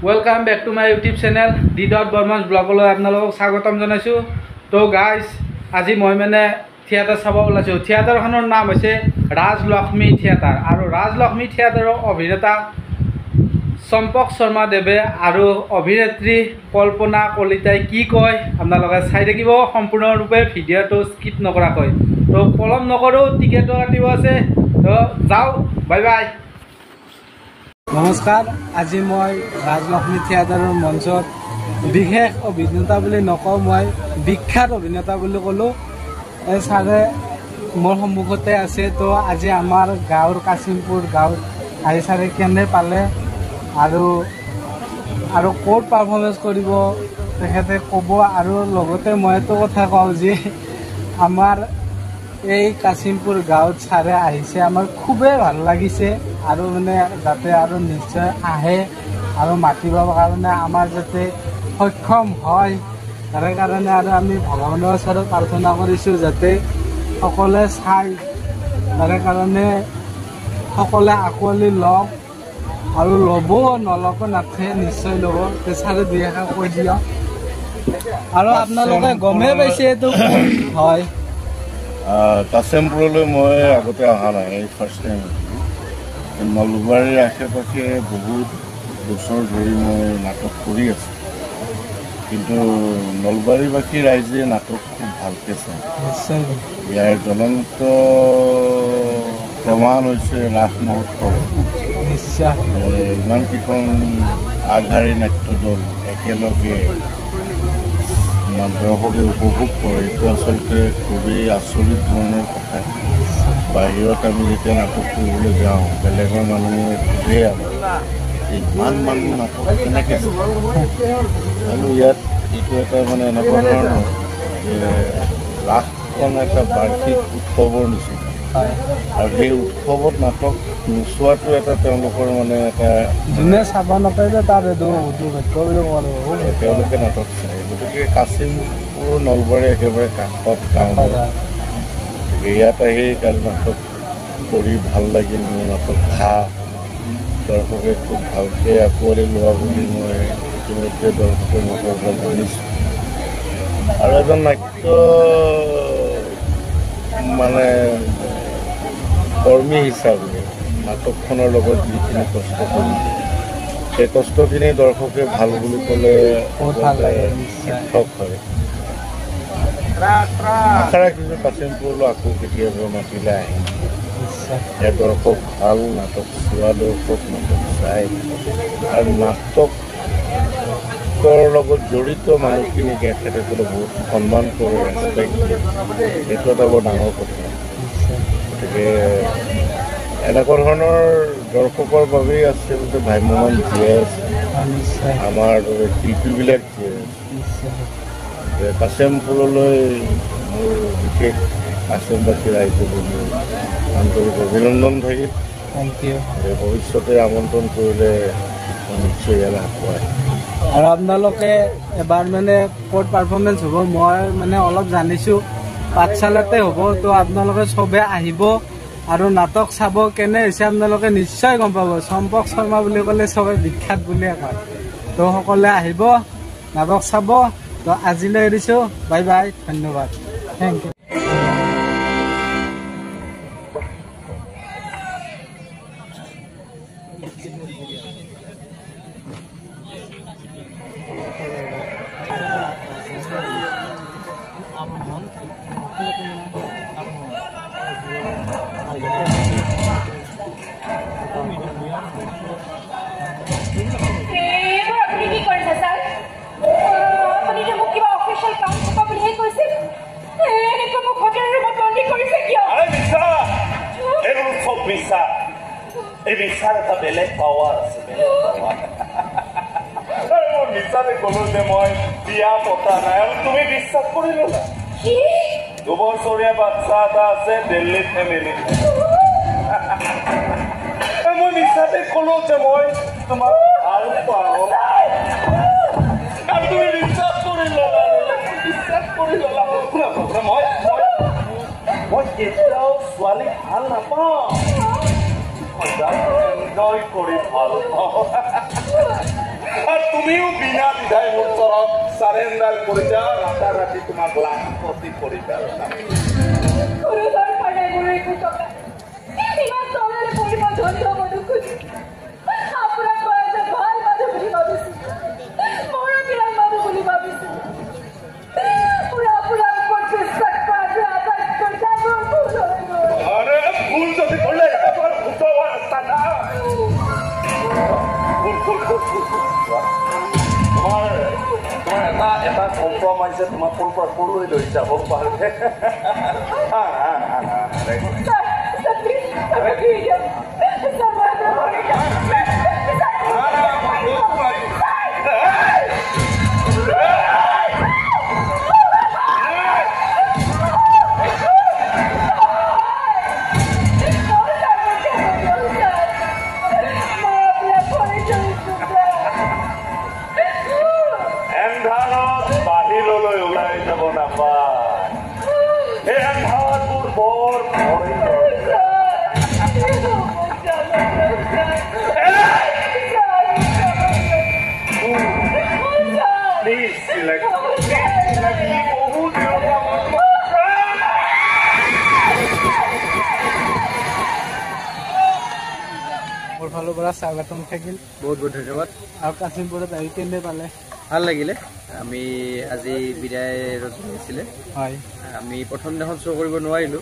Welcome back to my YouTube channel D.Burmans ব্লগলৈ আপোনালোকক স্বাগতম জনাইছোঁ। তো গাইজ আজি মই মানে থিয়েটাৰ চাব ওলাইছোঁ। থিয়েটাৰখনৰ নাম হৈছে ৰাজলক্ষ্মী থিয়েটাৰ আৰু ৰাজলক্ষ্মী থিয়েটাৰৰ অভিনেতা চম্পক শৰ্মাদেৱে আৰু অভিনেত্ৰী কল্পনা কলিতাই কি কয় আপোনালোকে চাই থাকিব সম্পূৰ্ণৰূপে ভিডিঅ'টো স্কিপ নকৰাকৈ। তো পলম নকৰোঁ, টিকেটো কাটিব আছে। তো যাওঁ, বাই বাই। নমস্কাৰ, আজি মই ৰাজলক্ষ্মী থিয়েটাৰৰ মঞ্চত বিশেষ অভিনেতা বুলি নকওঁ, মই বিখ্যাত অভিনেতা বুলি ক'লোঁ। এই ছাৰে মোৰ সন্মুখতে আছে। তো আজি আমাৰ গাঁৱৰ কাশিমপুৰ গাঁৱত আহি ছাৰে কেনে পালে আৰু ক'ত পাৰফৰ্মেঞ্চ কৰিব তেখেতে ক'ব। আৰু লগতে মই এইটো কথা কওঁ যে আমাৰ এই কাশিমপুৰ গাঁৱত ছাৰে আহিছে, আমাৰ খুবেই ভাল লাগিছে। আৰু মানে যাতে আৰু নিশ্চয় আহে আৰু মাতিবৰ কাৰণে আমাৰ যাতে সক্ষম হয়, তাৰে কাৰণে আৰু আমি ভগৱানৰ ওচৰত প্ৰাৰ্থনা কৰিছোঁ যাতে সকলোৱে চাই, তাৰে কাৰণে সকলোৱে আঁকোৱালি লওক আৰু ল'ব, নল'ব নাথাকে, নিশ্চয় ল'ব। ছাৰে দুই এষাৰ কৈ দিয়ক। আৰু আপোনালোকে গমেই পাইছে এইটো হয়। কাশিমপুৰলৈ মই আগতে অহা নাই, ফাৰ্ষ্ট টাইম। নলবাৰীৰ আশে পাশে বহুত বছৰ ধৰি মই নাটক কৰি আছোঁ, কিন্তু নলবাৰীবাসী ৰাইজে নাটক খুব ভালকৈ চায়। ইয়াৰ জ্বলন্ত প্ৰমাণ হৈছে ৰাস মহোৎসৱ। ইমানকেইখন আগশাৰী নাট্য দল একেলগে দৰ্শকে উপভোগ কৰে, এইটো আচলতে খুবেই আচৰিত ধৰণৰ কথা। বাহিৰত আমি যেতিয়া নাটক কৰিবলৈ যাওঁ, বেলেগৰ মানুহে সোধে ইমান মানুহ নাটক কেনেকৈ আৰু ইয়াত এইটো এটা মানে এনেকুৱা ধৰণৰ ৰাসখন এটা বাৰ্ষিক উৎসৱৰ নিচিনা। আৰু সেই উৎসৱত নাটক নোচোৱাটো এটা তেওঁলোকৰ মানে এটা যোনে চাব নাপাৰিলে তাৰ তেওঁলোকে নাটক চায়। গতিকে কাশিমপুৰ নলবাৰী একেবাৰে কাষত গাঁও, ইয়াত আহি কালি নাটক কৰি ভাল লাগিল। মোৰ নাটক দৰ্শকে খুব ভালকৈ আঁকোৱালি লোৱা বুলি মই ইতিমধ্যে দৰ্শকৰ মুখৰ পৰা জানিছোঁ। আৰু এজন নাট্য মানে কৰ্মী হিচাপে নাটকখনৰ লগত যিখিনি কষ্ট কৰি, সেই কষ্টখিনি দৰ্শকে ভাল বুলি ক'লে সাৰ্থক হয়। আশা ৰাখিছোঁ কাশিমপুৰলৈ আকৌ কেতিয়াবা মাতিলে আহিম। ইয়াৰ দৰ্শক ভাল, নাটক চোৱা দৰ্শক নাটক চাই, আৰু নাটকৰ লগত জড়িত মানুহখিনিক তেখেতসকলে বহুত সন্মান কৰে, ৰেচপেক্ট দিয়ে। সেইটো এটা বৰ ডাঙৰ কথা। গতিকে এনেকুৱা ধৰণৰ দৰ্শকৰ বাবেই আচলতে ভ্ৰাম্যমান জীয়াই আছে, আমাৰ শিল্পীবিলাক জীয়াই আছে। কাশিমপুৰলৈ মোৰ বিশেষ কাশিমবাসী ৰাইজলৈ মোৰ আন্তৰিক অভিনন্দন থাকিল। ভৱিষ্যতে আমন্ত্ৰণ কৰিলে নিশ্চয় ইয়ালৈ আকৌ আহিম। আৰু আপোনালোকে এবাৰ মানে ক'ত পাৰফৰ্মেঞ্চ হ'ব মই মানে অলপ জানিছোঁ, পাঠশালাতে হ'ব। তো আপোনালোকে চবে আহিব আৰু নাটক চাব। কেনে হৈছে আপোনালোকে নিশ্চয় গম পাব। চম্পক শৰ্মা বুলি ক'লে চবে বিখ্যাত বুলিয়ে কয়। তো সকলোৱে আহিব, নাটক চাব। তো আজিলৈ এৰিছোঁ, বাই বাই, ধন্যবাদ, থেংক ইউ। এই মিছাৰ এটা বেলেগ পাৱাৰ আছে, বেলেগ পাৱাৰ। মই মিছাতে ক'লো যে মই বিয়া পতা নাই, আৰু তুমি বিশ্বাস কৰি ল'লা। 2 বছৰীয়া বাচ্চা এটা আছে দিল্লীত ফেমিলি। মই মিছাতে ক'লো যে মই তোমাক ভাল পাওঁ, আৰু তুমি বিশ্বাস কৰি ল'লা। বিশ্বাস কৰি ল'লা। মই কেতিয়াও ছোৱালী ভাল নাপাওঁ, এনজয় কৰি ভাল পাওঁ। আৰু তুমিও বিনা দ্বিধাই মোৰ ওচৰত চাৰেণ্ডাৰ কৰি যা ৰাতাৰাতি তোমাক লাখপতি কৰি পেলাম এটা কম্প্ৰমাইজে তোমাক সৰুলৈ লৈ যাব পাৰে বাহিৰলৈ ওলাই যাব নাপায় এই আন্ধাৰবোৰ বৰ মোৰ ফালৰ পৰা স্বাগতম থাকিল বহুত বহুত ধন্যবাদ আৰু কাশিমপুৰত আহি কেনে পালে ভাল লাগিলে আমি আজি বিদায় ৰজনী আছিলে হয় আমি প্ৰথম দিনাখন শ্ব' কৰিব নোৱাৰিলোঁ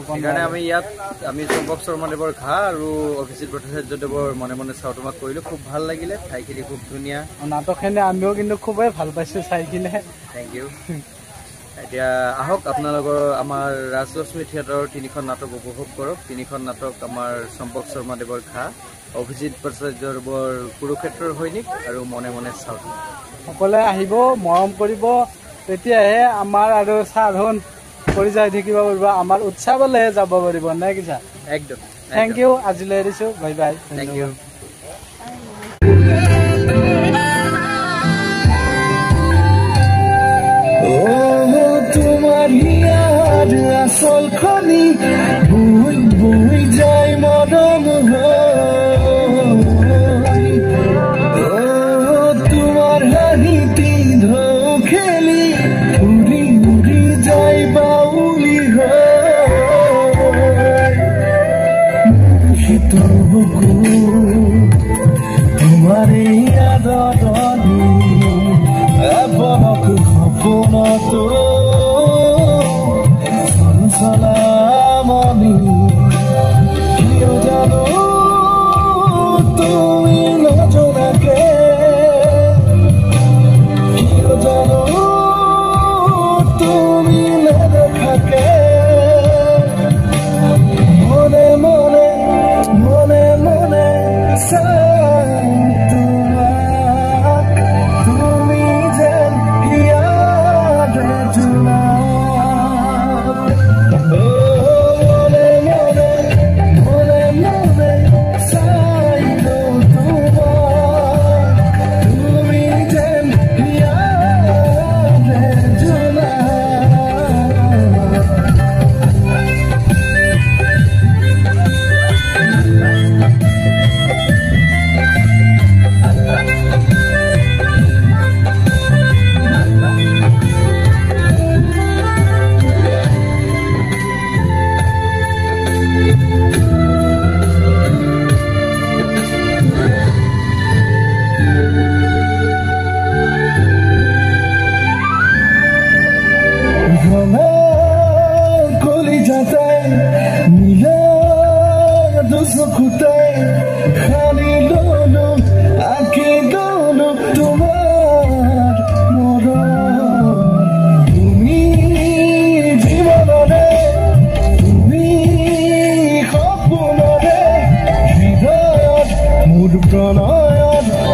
সেইকাৰণে আমি ইয়াত আমি চম্পক শৰ্মাদেৱৰ ঘাঁ আৰু অভিজিত ভট্টাচাৰ্যদেৱৰ মনে মনে চাওঁ তোমাক কৰিলোঁ খুব ভাল লাগিলে ঠাইখিনি খুব ধুনীয়া নাটকখিনি আমিও কিন্তু খুবেই ভাল পাইছোঁ চাই কিনে থেংক ইউ এতিয়া আহক আপোনালোকৰ আমাৰ ৰাজলক্ষ্মী থিয়েটাৰৰ 3খন নাটক উপভোগ কৰক 3খন নাটক আমাৰ চম্পক শৰ্মাদেৱৰ ঘাঁ অভিজিত ভট্টাচাৰ্যদেৱৰ কুৰুক্ষেত্ৰৰ সৈনিক আৰু মনে মনে চাওক সকলোৱে আহিব মৰম কৰিব তেতিয়াহে আমাৰ আৰু সাধন কৰি যাই থাকিব পাৰিব আমাৰ উৎসৱলৈ যাব পাৰিব নে কি ছাৰ একদম থেংক ইউ আজিলৈ এৰিছোঁ বাই বাই থেংক ইউ আসল খনি বই বই যায় মরম তোমার হাহিতি ধো খেলি উড়ি উড়ি যায় বাউলি তোমার এই আদরণী এবনক সপনত সালামনি কিয় জানো তুমি নজনাকে কিয় জানো তুমি নেদেখাকে মনে মনে মনে মনে চাই তোমাক তুমি যেন ইয়াদে জোনা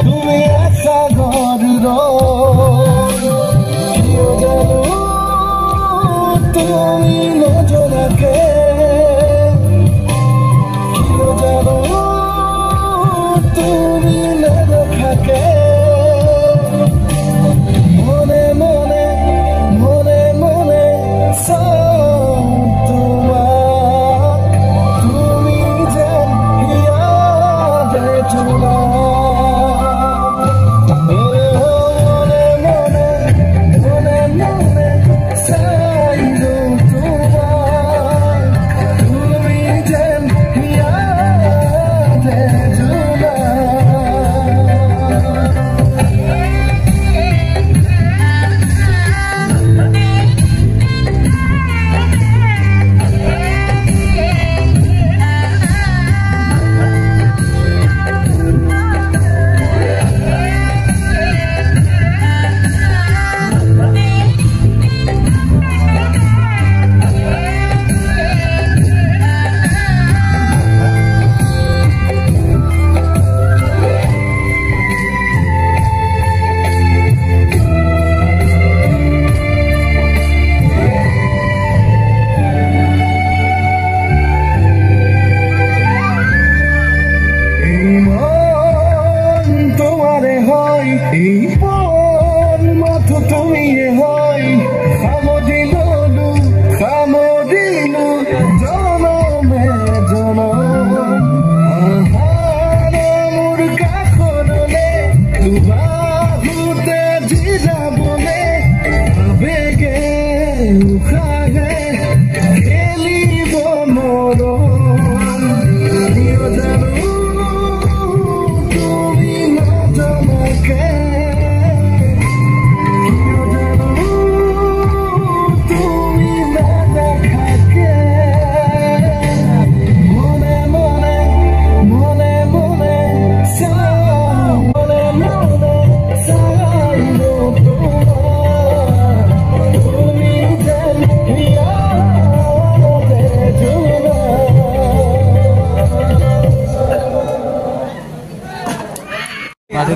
তুমি আশা ঘর তুমি নজনাকে কিয় জানো তুমি নেদেখাকে মনে মনে মনে মনে চাও তোমাক তুমি যেন ইয়াদে জোনা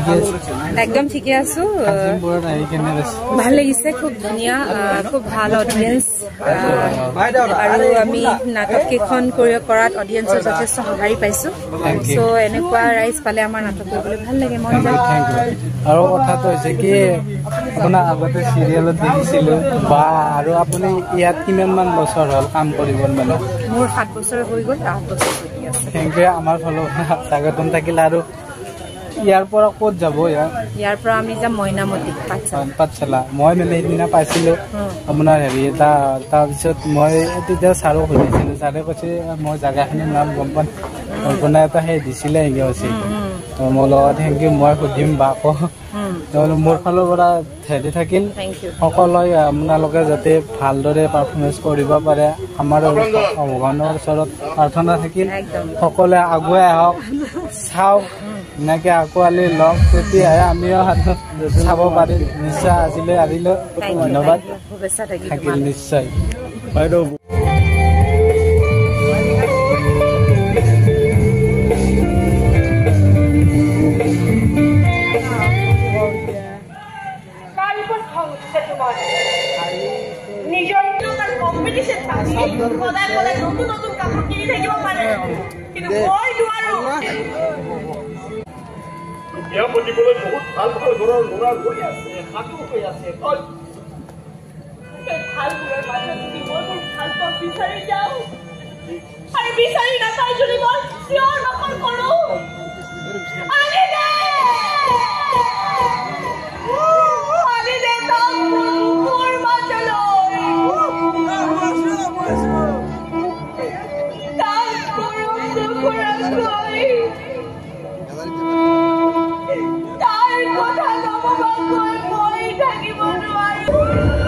ঠিকে আছে একদম ঠিকে আছো কাজিমপুৰত আহি কেনে আছে ভাল লাগিছে খুব ধুনীয়া খুব ভাল অডিয়েন্স আৰু আমি নাটক কেইখন কৰাত অডিয়েন্সৰ যথেষ্ট সঁহাৰি পাইছো সো এনেকুৱা ৰাইজ পালে আমাৰ নাটক কৰিবলৈ ভাল লাগে মন যায় আৰু কথাটো হৈছে কি আপোনাৰ আগতে চিৰিয়েলত দেখিছিলো বা আৰু আপুনি ইয়াত কিমানমান বছৰ হ'ল কাম কৰিব মানে মোৰ 7 বছৰ হৈ গ'ল 8 বছৰ চলি আছে থেংক ইউ আমাৰ ফালৰ পৰা স্বাগতম থাকিল আৰু ইয়াৰ পৰা ক'ত যাব ইয়াৰ পৰা আমি যাম মইনামতি পাঠশালা মই মানে সেইদিনা পাইছিলোঁ আপোনাৰ হেৰি এটা তাৰপিছত মই তেতিয়া ছাৰক সুধিছিলোঁ ছাৰে কৈছে মই জেগাখিনিৰ নাম গম পাম কল্পনা এটা সেই দিছিলে এনেকৈ কৈছে মোৰ লগত থেংক ইউ মই সুধিম বা আকৌ মোৰ ফালৰ পৰা হেৰি থাকিল সকলোৱে আপোনালোকে যাতে ভালদৰে পাৰফৰ্মেঞ্চ কৰিব পাৰে আমাৰ ভগৱানৰ ওচৰত প্ৰাৰ্থনা থাকিল সকলোৱে আগুৱাই আহক চাওক এনেকৈ আঁকোৱালি লওক তেতিয়াহে আমিও চাব পাৰিম নিশ্চয় আজিলৈ আহিলোঁ ধন্যবাদ থাকিল নিশ্চয় বাইদেউ বিয়া পাতিবলৈ বহুত ভাল ভাল ঘৰৰ ল'ৰা গৈ আছে সাধু হৈ আছে বিচাৰি যাওঁ আৰু বিচাৰি নাপাই যদি মই চিঞৰ বাখৰ কৰোঁ তাৰ কথা নকবাকৈ মই থাকিব নোৱাৰো